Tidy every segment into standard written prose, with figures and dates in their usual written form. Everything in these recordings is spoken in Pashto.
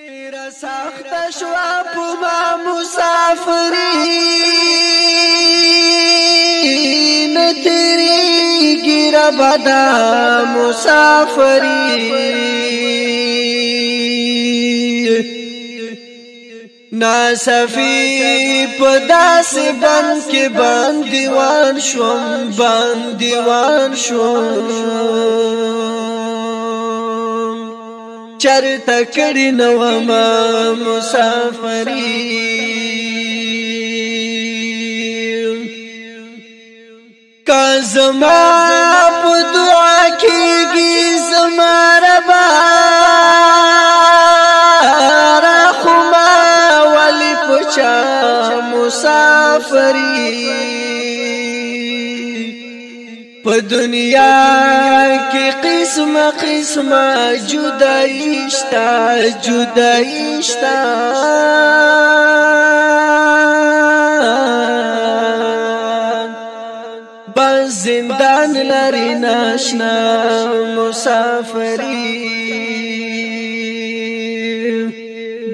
ډیر سخت شوا په ما مسافری نتری ګیر بدا مسافری ناسفی پداس بند کې باندیوان شوم چرته کړي نو ما مسافری کازما په دعا کېږي زما ربا رحمه ولی پچا مسافری په دنیا کې قسم جدائی شتا بس زندان لري ناشنا مسافری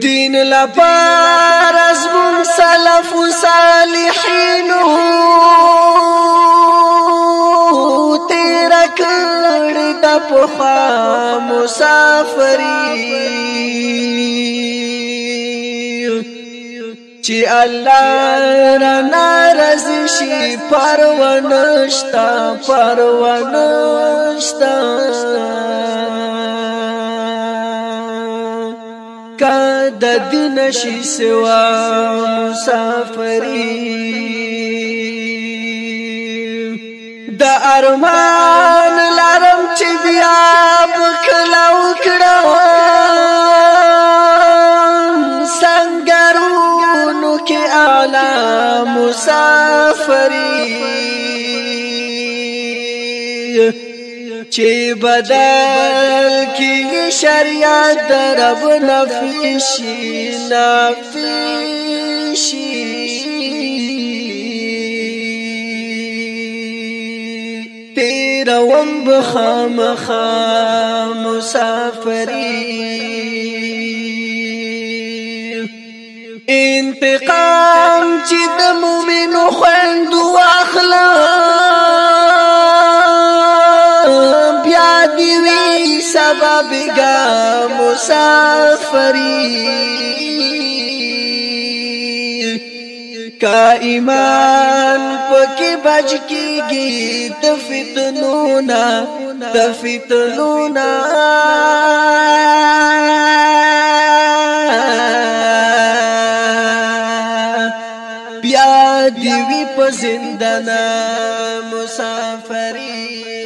دین لپاره ازمون سلف صالحین پخوا مسافری چې الله را ناراضي شي پرونشتا کد دین شي سوا مسافری د ارمان لارم چې بیا بکلا وکړم سنگرونو کې اعلی مسافری چې بدل کې شریعت درب نفشي روم بخامخا مسافری انتقام چې د مومنو خوند واخلم بیا دی وی سبب ګا مسافری کا ایمان پکی بچ کیږي د فتنونا بیا دی وی په زندان مسافری